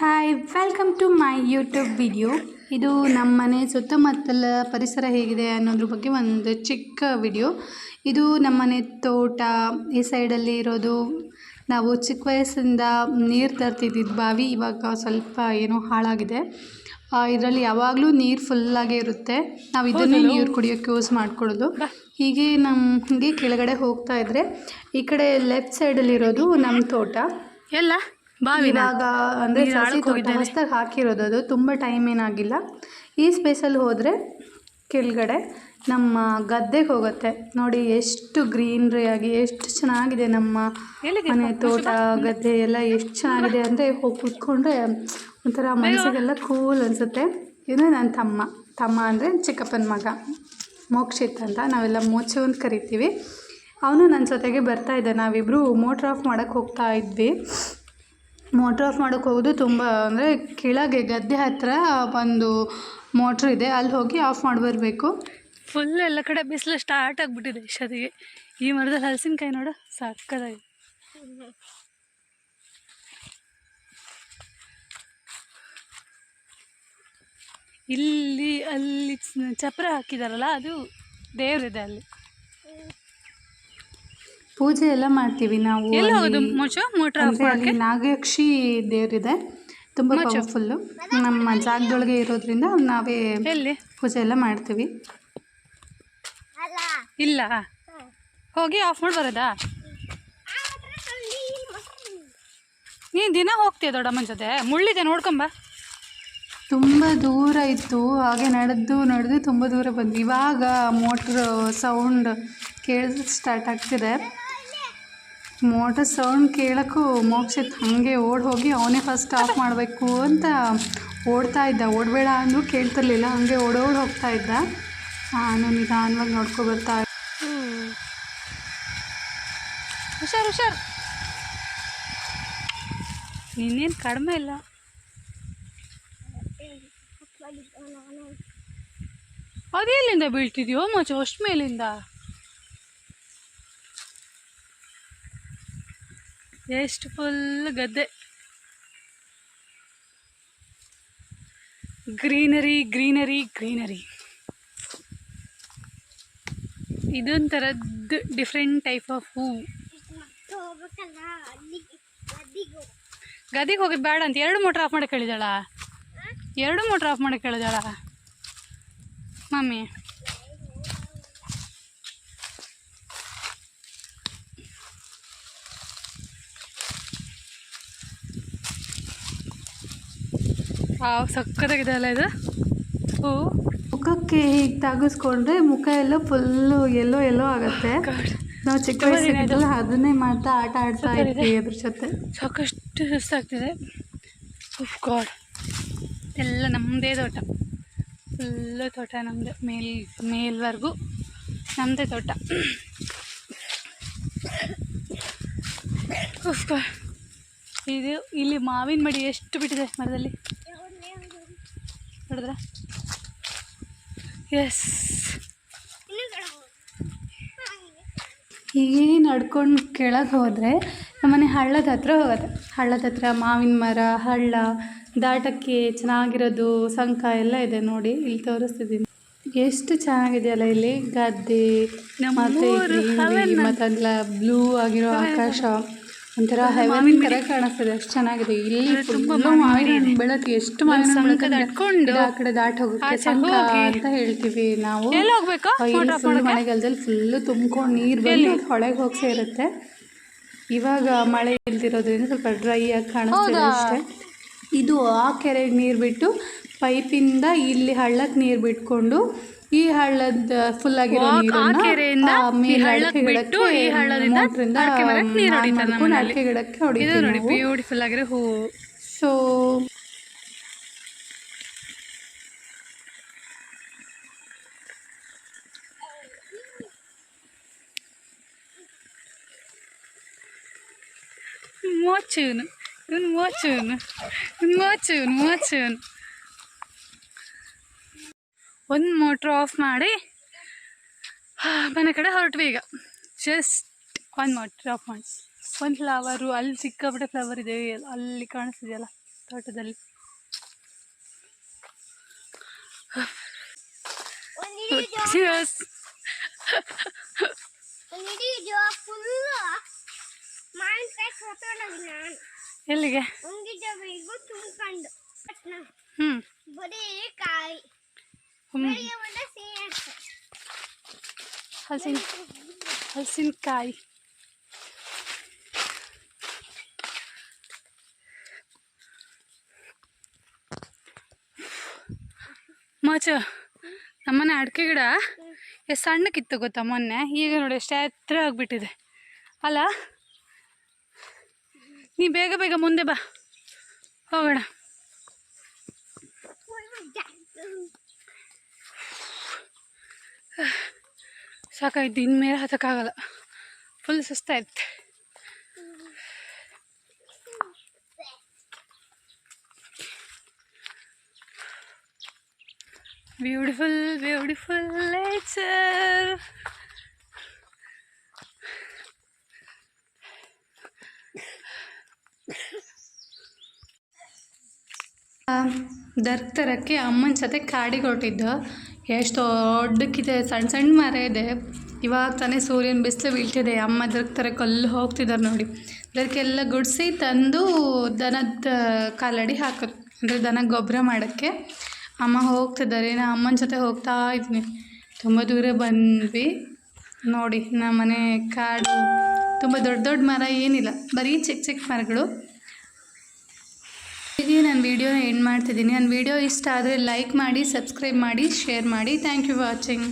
Hi welcome to my YouTube video. ಇದು ನಮ್ಮ ಮನೆ ಸುತ್ತಮುತ್ತಲ ಪರಿಸರ ಹೇಗಿದೆ ಅನ್ನೋದ್ರ ಬಗ್ಗೆ ಒಂದು ಚಿಕ್ಕ ವಿಡಿಯೋ. ಇದು ನಮ್ಮನೆ ತೋಟ. ಈ ಸೈಡಲ್ಲಿ ಇರೋದು ನಾವು ಚಿಕ್ಕ ವಯಸ್ಸಿಂದ ನೀರು ತರ್ತಿದ್ದಿದ್ದು ಬಾವಿ. ಇವಾಗ ಸ್ವಲ್ಪ ಏನೋ ಹಾಳಾಗಿದೆ. ಇದರಲ್ಲಿ ಯಾವಾಗಲೂ ನೀರು ಫುಲ್ಲಾಗೇ ಇರುತ್ತೆ. ನಾವು ಇದನ್ನೇ ನೀರು ಕುಡಿಯೋಕ್ಕೆ ಯೂಸ್ ಮಾಡ್ಕೊಳ್ಳೋದು. ಹೀಗೆ ನಮಗೆ ಕೆಳಗಡೆ ಹೋಗ್ತಾ ಇದ್ದರೆ ಈ ಕಡೆ ಲೆಫ್ಟ್ ಸೈಡಲ್ಲಿರೋದು ನಮ್ಮ ತೋಟ. ಎಲ್ಲ ಇವಾಗ ಅಂದರೆ ಸಸಿ ತೋಟ ಹೊಸದಾಗಿ ಹಾಕಿರೋದು. ಅದು ತುಂಬ ಟೈಮ್ ಏನಾಗಿಲ್ಲ. ಈ ಸ್ಪೇಸಲ್ಲಿ ಹೋದರೆ ಕೆಳಗಡೆ ನಮ್ಮ ಗದ್ದೆಗೆ ಹೋಗುತ್ತೆ. ನೋಡಿ ಎಷ್ಟು ಗ್ರೀನ್ರಿ ಆಗಿ ಎಷ್ಟು ಚೆನ್ನಾಗಿದೆ ನಮ್ಮ ಮನೆ ತೋಟ ಗದ್ದೆ ಎಲ್ಲ ಎಷ್ಟು ಚೆನ್ನಾಗಿದೆ ಅಂದರೆ ಹೋಗಿ ಕೂತ್ಕೊಂಡ್ರೆ ಒಂಥರ ಮನಸ್ಸಿಗೆಲ್ಲ ಕೂಲ್ ಅನಿಸುತ್ತೆ. ಇದು ನನ್ನ ತಮ್ಮ ಅಂದರೆ ಚಿಕ್ಕಪ್ಪನ ಮಗ ಮೋಕ್ಷಿತ್ ಅಂತ, ನಾವೆಲ್ಲ ಮೋಚು ಅಂತ ಕರಿತೀವಿ. ಅವನು ನನ್ನ ಜೊತೆಗೆ ಬರ್ತಾಯಿದ್ದ. ನಾವಿಬ್ಬರು ಮೋಟ್ರ್ ಆಫ್ ಮಾಡೋಕ್ಕೆ ಹೋಗ್ತಾ ಇದ್ವಿ. ಮೋಟ್ರ್ ಆಫ್ ಮಾಡೋಕ್ಕೆ ಹೋಗೋದು ತುಂಬ ಅಂದರೆ ಕೆಳಗೆ ಗದ್ದೆ ಹತ್ತಿರ ಒಂದು ಮೋಟ್ರ್ ಇದೆ, ಅಲ್ಲಿ ಹೋಗಿ ಆಫ್ ಮಾಡಿ ಬರಬೇಕು. ಫುಲ್ ಎಲ್ಲ ಕಡೆ ಬಿಸಿಲು ಸ್ಟಾರ್ಟ್ ಆಗಿಬಿಟ್ಟಿದೆ ಇಷ್ಟೊತ್ತಿಗೆ. ಈ ಮರದಲ್ಲಿ ಹಲಸಿನಕಾಯಿ ನೋಡು ಸಕ್ಕದಾಗಿ. ಇಲ್ಲಿ ಅಲ್ಲಿ ಚಪ್ರ ಹಾಕಿದಾರಲ್ಲ ಅದು ದೇವ್ರಿದೆ ಅಲ್ಲಿ. ಪೂಜೆ ಎಲ್ಲ ಮಾಡ್ತೀವಿ ನಾವು. ಅಲ್ಲಿ ನಾಗಯಕ್ಷಿ ದೇವರಿದೆ, ತುಂಬ ಪವರ್ಫುಲ್ಲು. ನಮ್ಮ ಜಾಗದೊಳಗೆ ಇರೋದ್ರಿಂದ ನಾವೇ ಪೂಜೆ ಎಲ್ಲ ಮಾಡ್ತೀವಿ. ಇಲ್ಲ ಹೋಗಿ ಆಫ್ ಮಾಡಿ ಬರೋದಾ? ನೀನು ದಿನ ಹೋಗ್ತೀಯ ದೊಡ್ಡಮ್ಮನ ಜೊತೆ? ಮುಳ್ಳಿದೆ ನೋಡ್ಕೊಂಬ. ತುಂಬ ದೂರ ಇತ್ತು, ಹಾಗೆ ನಡೆದು ತುಂಬ ದೂರ ಬಂದ್ವಿ. ಇವಾಗ ಮೋಟ್ರ್ ಸೌಂಡ್ ಕೇಳಿದ್ರೆ ಸ್ಟಾರ್ಟ್ ಆಗ್ತಿದೆ. ಮೋಟರ್ ಸೌಂಡ್ ಕೇಳೋಕ್ಕೂ ಮೋಕ್ಷಿತ್ ಹಾಗೆ ಹೋಗಿ ಅವನೇ ಫಸ್ಟ್ ಆಫ್ ಮಾಡಬೇಕು ಅಂತ ಓಡ್ತಾ ಇದ್ದ. ಓಡಬೇಡ ಅಂದರೂ ಕೇಳ್ತಿರ್ಲಿಲ್ಲ, ಹಾಗೆ ಹೋಗ್ತಾ ಇದ್ದ. ನಾನು ನಿಧಾನವಾಗಿ ನೋಡ್ಕೊ ಬರ್ತಾ ಇದ್ದೆ. ಹುಷಾರು ಇನ್ನೇನು ಕಡಿಮೆ ಇಲ್ಲ. ಅದೆಲ್ಲಿಂದ ಬೀಳ್ತಿದ್ಯೋ ಮಚ್ಚ ಅಷ್ಟು ಮೇಲಿಂದ? ಎಷ್ಟು ಫುಲ್ ಗದ್ದೆ, ಗ್ರೀನರಿ. ಇದೊಂಥರದ್ದು ಡಿಫ್ರೆಂಟ್ ಟೈಪ್ ಆಫ್ ಹೂ. ಗದ್ದೆಗೆ ಹೋಗೋದು ಬೇಡ ಅಂತ 2 ಮೋಟ್ರ್ ಆಫ್ ಮಾಡಕ್ಕೆ ಹೇಳಿದಾಳ. 2 ಮೋಟ್ರ್ ಆಫ್ ಮಾಡಕ್ಕೆ ಹೇಳಿದಾಳ ಮಮ್ಮಿ. ಸಕ್ಕತ್ತಾಗಿದೆ ಅಲ್ಲ ಇದು ಹೂ. ಮುಖಕ್ಕೆ ಹೀಗೆ ತಾಗಿಸ್ಕೊಂಡ್ರೆ ಮುಖ ಎಲ್ಲ ಫುಲ್ಲು ಎಲ್ಲೋ ಆಗುತ್ತೆ. ನಾವು ಚಿಕ್ಕ ವಯಸ್ಸಿಗೆಲ್ಲ ಅದನ್ನೇ ಮಾಡ್ತಾ ಆಟ ಆಡ್ತಾ ಇದ್ವಿ ಅದ್ರ ಜೊತೆ. ಸಾಕಷ್ಟು ಸುಸ್ತಾಗ್ತಿದೆ. ಗಾಡ್, ಎಲ್ಲ ನಮ್ಮದೇ ತೋಟ, ಫುಲ್ಲು ತೋಟ ನಮ್ಮದೇ. ಮೇಲ್ವರೆಗೂ ನಮ್ಮದೇ ತೋಟ. ಇದು ಇಲ್ಲಿ ಮಾವಿನ ಮಡಿ ಎಷ್ಟು ಬಿಟ್ಟಿದೆ ಮರದಲ್ಲಿ ನೋಡಿದ್ರ? ಎಸ್, ಹೀಗೆ ನಡ್ಕೊಂಡು ಕೆಳಗೆ ಹೋದರೆ ನಮ್ಮನೆ ಹಳ್ಳದ ಹತ್ರ ಹೋಗುತ್ತೆ. ಹಳ್ಳದ ಹತ್ರ ಮಾವಿನ ಮರ, ಹಳ್ಳ ದಾಟಕ್ಕೆ ಚೆನ್ನಾಗಿರೋದು ಸಂಕ ಎಲ್ಲ ಇದೆ. ನೋಡಿ ಇಲ್ಲಿ ತೋರಿಸ್ತಿದ್ದೀನಿ, ಎಷ್ಟು ಚೆನ್ನಾಗಿದೆಯಲ್ಲ ಇಲ್ಲಿ ಗದ್ದೆ ಮತ್ತೆಲ್ಲ ಬ್ಲೂ ಆಗಿರೋ ಆಕಾಶ, ಒಂಥರ ಹೆವೆನ್ ಥರ ಕಾಣಿಸ್ತದೆ. ಅಷ್ಟು ಚೆನ್ನಾಗಿದೆ. ಇಲ್ಲಿ ತುಂಬ ಮಾವಿನ ಹಣ್ಣು ಬೆಳಕು, ಎಷ್ಟು ಮಾವಿನ ಹಣ್ಣು ಆ ಕಡೆ ದಾಟಿ ಹೋಗುತ್ತೆ ಸಂಕ ಅಂತ ಹೇಳ್ತೀವಿ ನಾವು. ಇಲ್ಲಿ ಫುಲ್ ಮಳೆಗಾಲದಲ್ಲಿ ಫುಲ್ಲು ತುಂಬ್ಕೊಂಡು ನೀರು ಬಂದು ಹೊಳೆಗೆ ಹೋಗಿ ಸೇರುತ್ತೆ. ಇವಾಗ ಮಳೆ ಇಲ್ದಿರೋದ್ರಿಂದ ಸ್ವಲ್ಪ ಡ್ರೈ ಆಗಿ ಕಾಣಿಸ್ತಿದೆ ಅಷ್ಟೇ. ಇದು ಆ ಕೆರೆಗೆ ನೀರು ಬಿಟ್ಟು ಪೈಪಿಂದ ಇಲ್ಲಿ ಹಳ್ಳಕ್ಕೆ ನೀರು ಬಿಟ್ಕೊಂಡು ಈ ಹಳ್ಳದ ಫುಲ್ ಆಗಿರೋ ನೀರನ್ನ ಅಡಿಕೆ ಗಿಡಕ್ಕೆ ಮೋಟ್ರಿಂದ ಅಡಿಕೆ ಗಿಡಕ್ಕೆ ಹೊಡಿತೀವಿ. ಬ್ಯೂಟಿಫುಲ್ ಆಗಿರೋ ಹೂ. ಸೊ ಮೋಚೂನ್ ಒಂದು ಮೋಟ್ರ್ ಆಫ್ ಮಾಡಿ ಮನೆ ಕಡೆ ಹೊರಟ್ವಿ. ಈಗ ಜಸ್ಟ್ ಒಂದು ಮೋಟ್ರ್ ಆಫ್ ಮಾಡಿ ಒಂದು ಫ್ಲವರು, ಅಲ್ಲಿ ಸಿಕ್ಕಾಪಟ್ಟೆ ಫ್ಲವರ್ ಇದೆ ಅಲ್ಲಿ ಕಾಣಿಸ್ತಿದೆಯಲ್ಲ, ತೋಟದಲ್ಲಿ. Cheers. ಎಲ್ಲಿಗೆ? ಹಲಸಿನಕಾಯಿ. ಮಾಚ ನಮ್ಮನೆ ಅಡಿಕೆ ಗಿಡ ಎಷ್ಟು ಸಣ್ಣಕ್ಕಿತ್ತು ಗೊತ್ತಾ ಮೊನ್ನೆ, ಈಗ ನೋಡಿ ಎಷ್ಟು ಎತ್ತರ ಆಗಿಬಿಟ್ಟಿದೆ ಅಲ್ಲ. ನೀ ಬೇಗ ಬೇಗ ಮುಂದೆ ಬಾ, ಹೋಗೋಣ. ಸಾಕಾಯ್ತು, ಇನ್ಮೇಲೆ ಹತ್ತಕ್ಕಾಗಲ್ಲ, ಫುಲ್ ಸುಸ್ತಾಯ್ತು. Beautiful beautiful nature. ದರ್ಕ್ ತರಕ್ಕೆ ಅಮ್ಮನ ಜೊತೆ ಕಾಡಿಗೆ ಹೊರಟಿದ್ದು. ಎಷ್ಟು ದೊಡ್ಡಕ್ಕಿದೆ, ಸಣ್ಣ ಸಣ್ಣ ಮರ ಇದೆ. ಇವಾಗ ತಾನೇ ಸೂರ್ಯನ ಬಿಸಿಲು ಬೀಳ್ತಿದೆ. ಅಮ್ಮ ದರ್ಕ್ ತರಕ್ಕೆ ಅಲ್ಲಿ ಹೋಗ್ತಿದ್ದಾರೆ ನೋಡಿ. ದರ್ಕೆಲ್ಲ ಗುಡಿಸಿ ತಂದು ದನದ ಕಾಲಡಿ ಹಾಕೋದು, ಅಂದರೆ ದನ ಗೊಬ್ಬರ ಮಾಡೋಕ್ಕೆ ಅಮ್ಮ ಹೋಗ್ತಿದ್ದಾರೆ. ನಾ ಅಮ್ಮನ ಜೊತೆ ಹೋಗ್ತಾ ಇದ್ದೀನಿ. ತುಂಬ ದೂರ ಬಂದ್ವಿ ನೋಡಿ. ನಮ್ಮನೆ ಕಾಡು ತುಂಬ ದೊಡ್ಡ ದೊಡ್ಡ ಮರ ಏನಿಲ್ಲ, ಬರೀ ಚಿಕ್ಕ ಚಿಕ್ಕ ಮರಗಳು. ಹೀಗೆ ನಾನು ವೀಡಿಯೋನ ಎಂಡ್ ಮಾಡ್ತಿದ್ದೀನಿ. ನನ್ನ ವೀಡಿಯೋ ಇಷ್ಟ ಆದರೆ ಲೈಕ್ ಮಾಡಿ, ಸಬ್ಸ್ಕ್ರೈಬ್ ಮಾಡಿ, ಶೇರ್ ಮಾಡಿ. Thank you watching.